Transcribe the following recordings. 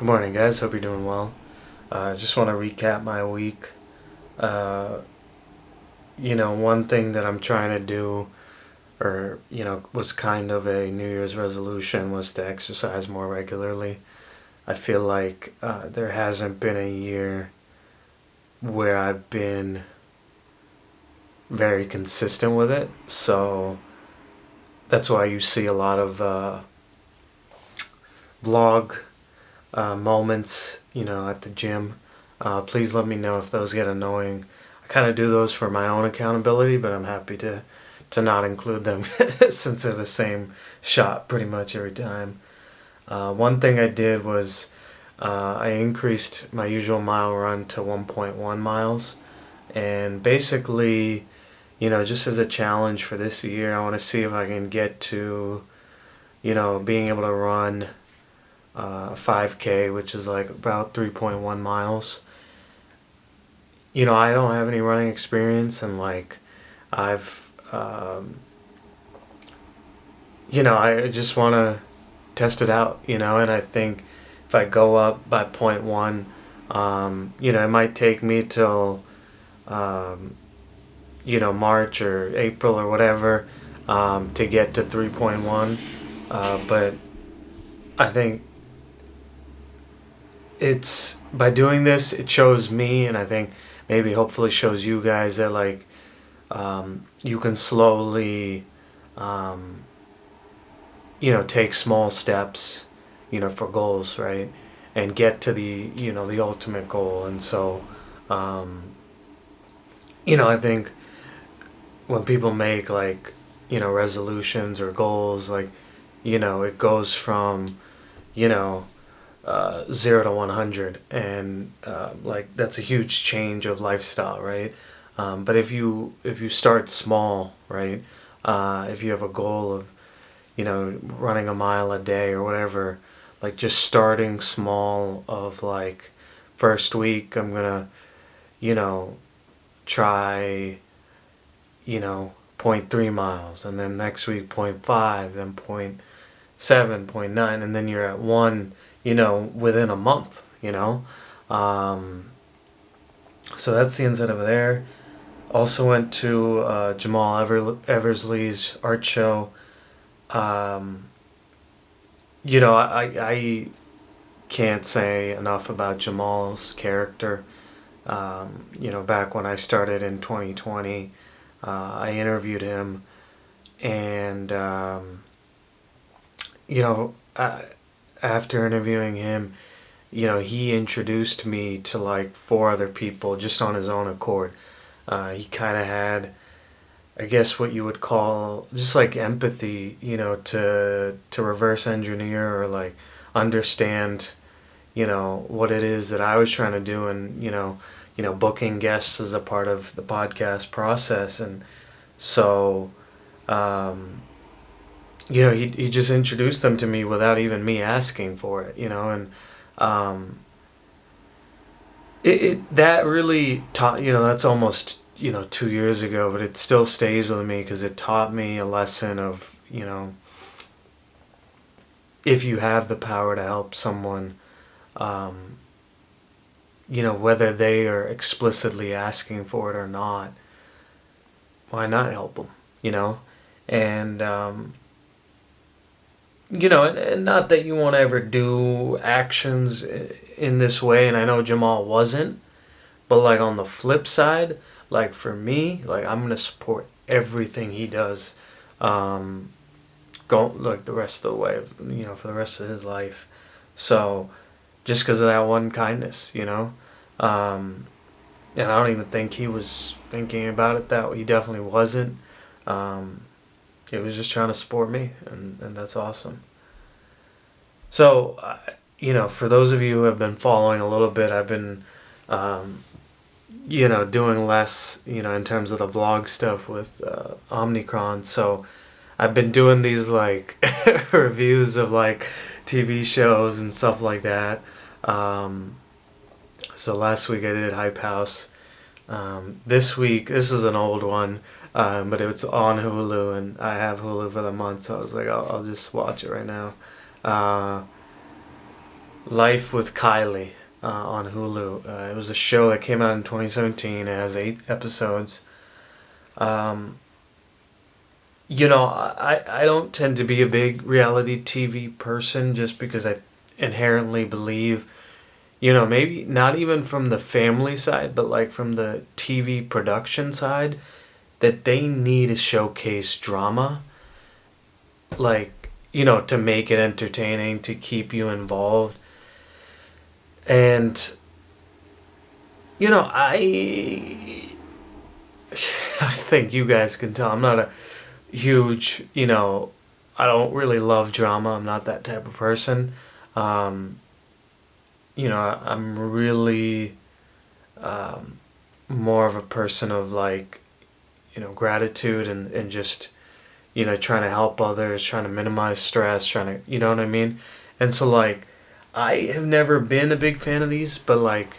Good morning, guys. Hope you're doing well. Just want to recap my week. Uh, one thing that I'm trying to do, or, was kind of a New Year's resolution, was to exercise more regularly. I feel like there hasn't been a year where I've been very consistent with it. So that's why you see a lot of vlog moments, at the gym. Please let me know if those get annoying. I kind of do those for my own accountability, but I'm happy to not include them since they're the same shot pretty much every time. One thing I did was I increased my usual mile run to 1.1 miles. And basically, just as a challenge for this year, I want to see if I can get to, being able to run 5K, which is like about 3.1 miles. I don't have any running experience, and like I've, I just want to test it out, and I think if I go up by point one, it might take me till, March or April or whatever, to get to 3.1. But I think it's by doing this, it shows me, and I think maybe hopefully shows you guys that like you can slowly, take small steps, for goals, right, and get to the ultimate goal. And so, I think when people make like resolutions or goals, like it goes from 0 to 100, and like that's a huge change of lifestyle, right? But if you start small, right, if you have a goal of running a mile a day or whatever, like just starting small, of like first week I'm gonna try point 0.3 miles, and then next week 0.5, then 0.7, 0.9, and then you're at 1, within a month, so that's the incentive there. Also went to Jamaal Eversley's art show. I can't say enough about Jamal's character. Back when I started in 2020, I interviewed him, and after interviewing him, he introduced me to like 4 other people just on his own accord. He kind of had, I guess, what you would call just like empathy, to reverse engineer or like understand, what it is that I was trying to do, and booking guests as a part of the podcast process. And so, he just introduced them to me without even me asking for it, and that really taught, that's almost 2 years ago, but it still stays with me because it taught me a lesson of, if you have the power to help someone, whether they are explicitly asking for it or not, why not help them, and and not that you want to ever do actions in this way, and I know Jamaal wasn't, but like on the flip side, like for me, like I'm gonna support everything he does, go like the rest of the way, for the rest of his life. So, just because of that one kindness, and I don't even think he was thinking about it that way. He definitely wasn't. It was just trying to support me, and that's awesome. So, for those of you who have been following a little bit, I've been, doing less, in terms of the vlog stuff with Omnicron. So, I've been doing these like reviews of like TV shows and stuff like that. So last week I did Hype House. This week, this is an old one, but it was on Hulu, and I have Hulu for the month, so I was like, I'll just watch it right now. Life with Kylie on Hulu. It was a show that came out in 2017. It has 8 episodes. Um, I don't tend to be a big reality TV person just because I inherently believe, maybe not even from the family side, but like from the TV production side, that they need to showcase drama, like, to make it entertaining, to keep you involved. And, I I think you guys can tell I'm not a huge, I don't really love drama. I'm not that type of person. Um, I'm really more of a person of like, gratitude and just, trying to help others, trying to minimize stress, trying to, you know what I mean? And so, like, I have never been a big fan of these, but like,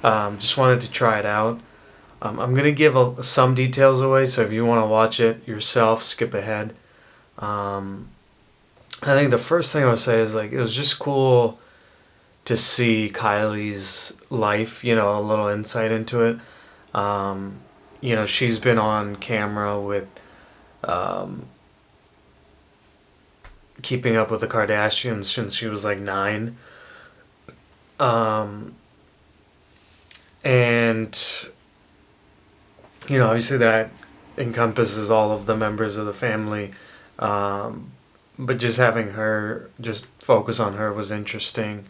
just wanted to try it out. I'm gonna give some details away, so if you want to watch it yourself, skip ahead. Um, I think the first thing I would say is like it was just cool to see Kylie's life, a little insight into it. Um, she's been on camera with um, Keeping Up with the Kardashians since she was like 9. Um, and, obviously that encompasses all of the members of the family. Um, but just having her, just focus on her was interesting.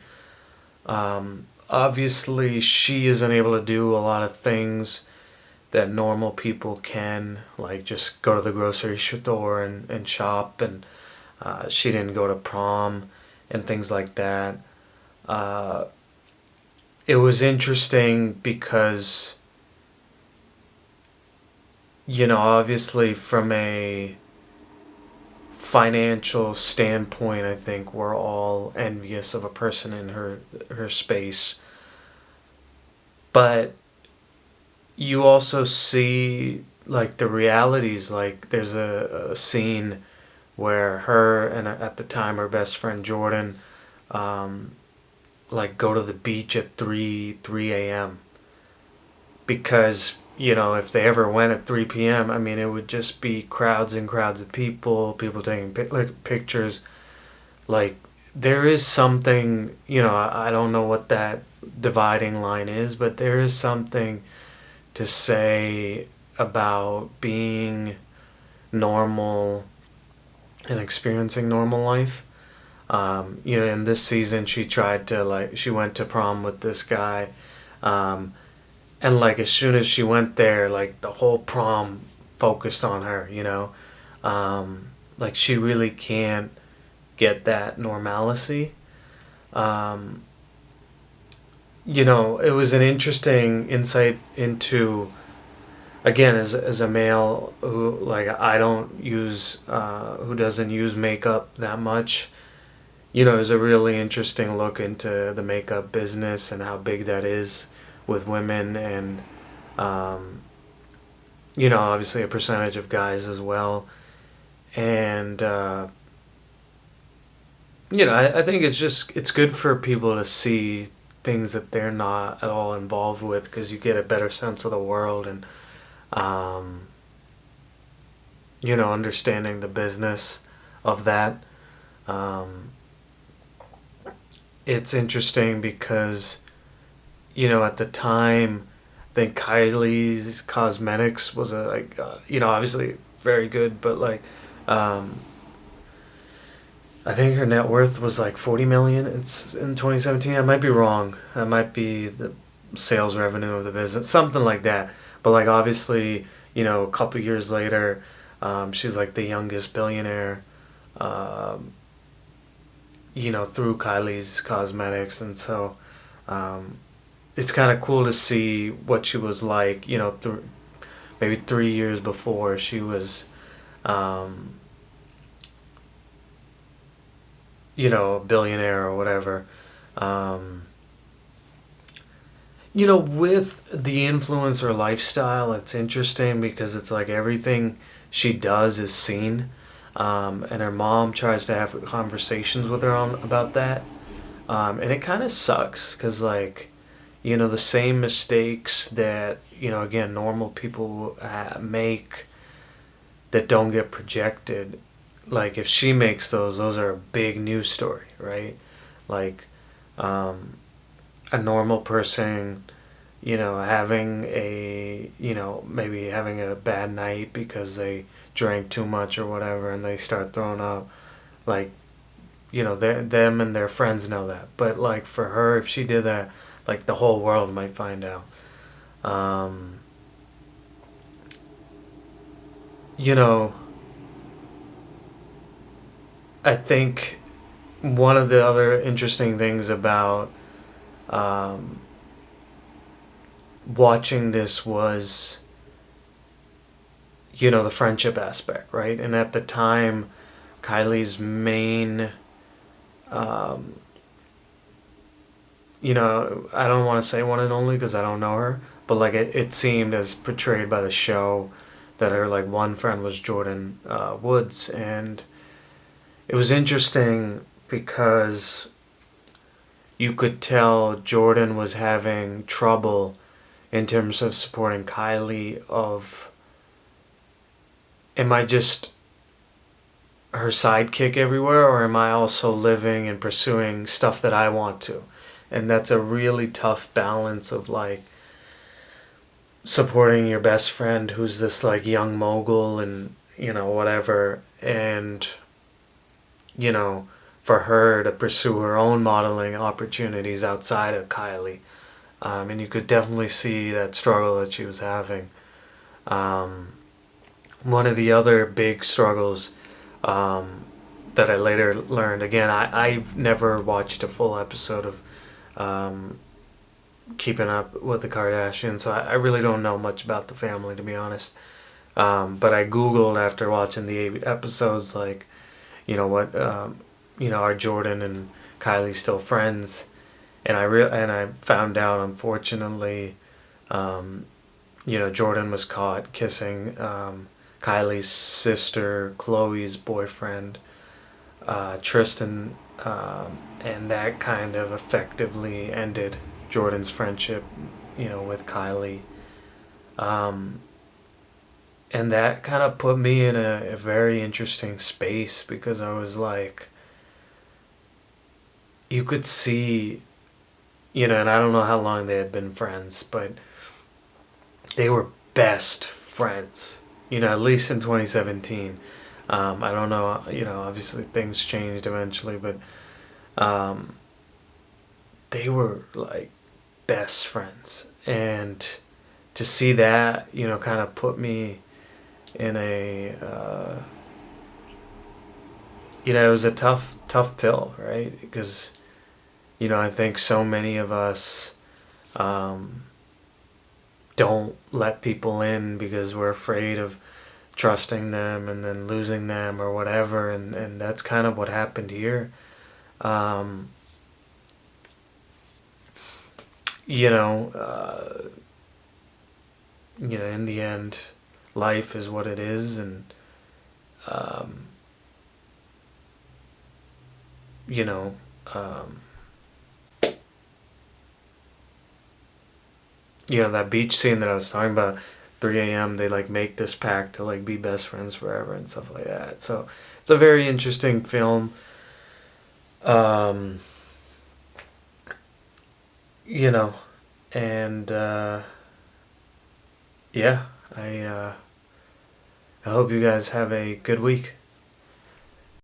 Obviously, she isn't able to do a lot of things that normal people can, like just go to the grocery store and shop, and she didn't go to prom and things like that. Uh, it was interesting because, obviously, from a financial standpoint, I think we're all envious of a person in her space. But you also see like the realities. Like there's a scene where her and at the time her best friend Jordan, um, like go to the beach at three a.m. because if they ever went at 3 p.m., I mean it would just be crowds and crowds of people taking like pictures. Like there is something, I don't know what that dividing line is, but there is something to say about being normal and experiencing normal life. In this season, she tried to she went to prom with this guy, um, and like as soon as she went there, like the whole prom focused on her. Like she really can't get that normalcy. Um, it was an interesting insight into, again, as a male who like I don't use who doesn't use makeup that much. It was a really interesting look into the makeup business and how big that is with women, and um, obviously a percentage of guys as well. And I think it's good for people to see things that they're not at all involved with, because you get a better sense of the world, and um, understanding the business of that. Um, it's interesting because, at the time, I think Kylie's cosmetics was obviously very good, but like, um, I think her net worth was like 40 million. It's in 2017. I might be wrong. That might be the sales revenue of the business, something like that. But like obviously, a couple years later, she's like the youngest billionaire. Um, through Kylie's cosmetics, and so um, it's kind of cool to see what she was like. Maybe 3 years before she was. Um, a billionaire or whatever. Um, with the influencer lifestyle, it's interesting because it's like everything she does is seen. And her mom tries to have conversations with her about that. And it kind of sucks because, like, the same mistakes that, again, normal people make that don't get projected, like, if she makes those are a big news story, right? Like, a normal person, having maybe having a bad night because they drank too much or whatever and they start throwing up, like, them and their friends know that. But, like, for her, if she did that, like, the whole world might find out. Um, you know, I think one of the other interesting things about um, watching this was, the friendship aspect, right? And at the time, Kylie's main, um, I don't want to say one and only because I don't know her, but, like, it seemed as portrayed by the show that her, like, one friend was Jordan Woods. And it was interesting because you could tell Jordan was having trouble in terms of supporting Kylie of, am I just her sidekick everywhere, or am I also living and pursuing stuff that I want to? And that's a really tough balance of, like, supporting your best friend who's this, like, young mogul and, whatever, and, you know, for her to pursue her own modeling opportunities outside of Kylie. And you could definitely see that struggle that she was having. One of the other big struggles that I later learned, again, I've never watched a full episode of Keeping Up with the Kardashians, so I really don't know much about the family, to be honest. But I Googled after watching the 8 episodes, like, what, are Jordan and Kylie still friends? And I found out, unfortunately, Jordan was caught kissing Kylie's sister Chloe's boyfriend, Tristan, and that kind of effectively ended Jordan's friendship, with Kylie. And that kind of put me in a very interesting space because I was like, you could see, and I don't know how long they had been friends, but they were best friends, at least in 2017. I don't know, obviously things changed eventually, but they were like best friends. And to see that, kind of put me in a, it was a tough pill, right? Because, I think so many of us don't let people in because we're afraid of trusting them and then losing them or whatever, and that's kind of what happened here. Um, in the end, life is what it is, and um, you know, um, that beach scene that I was talking about, 3 a.m. they, like, make this pact to, like, be best friends forever and stuff like that. So it's a very interesting film. Um, you know, and yeah, I hope you guys have a good week.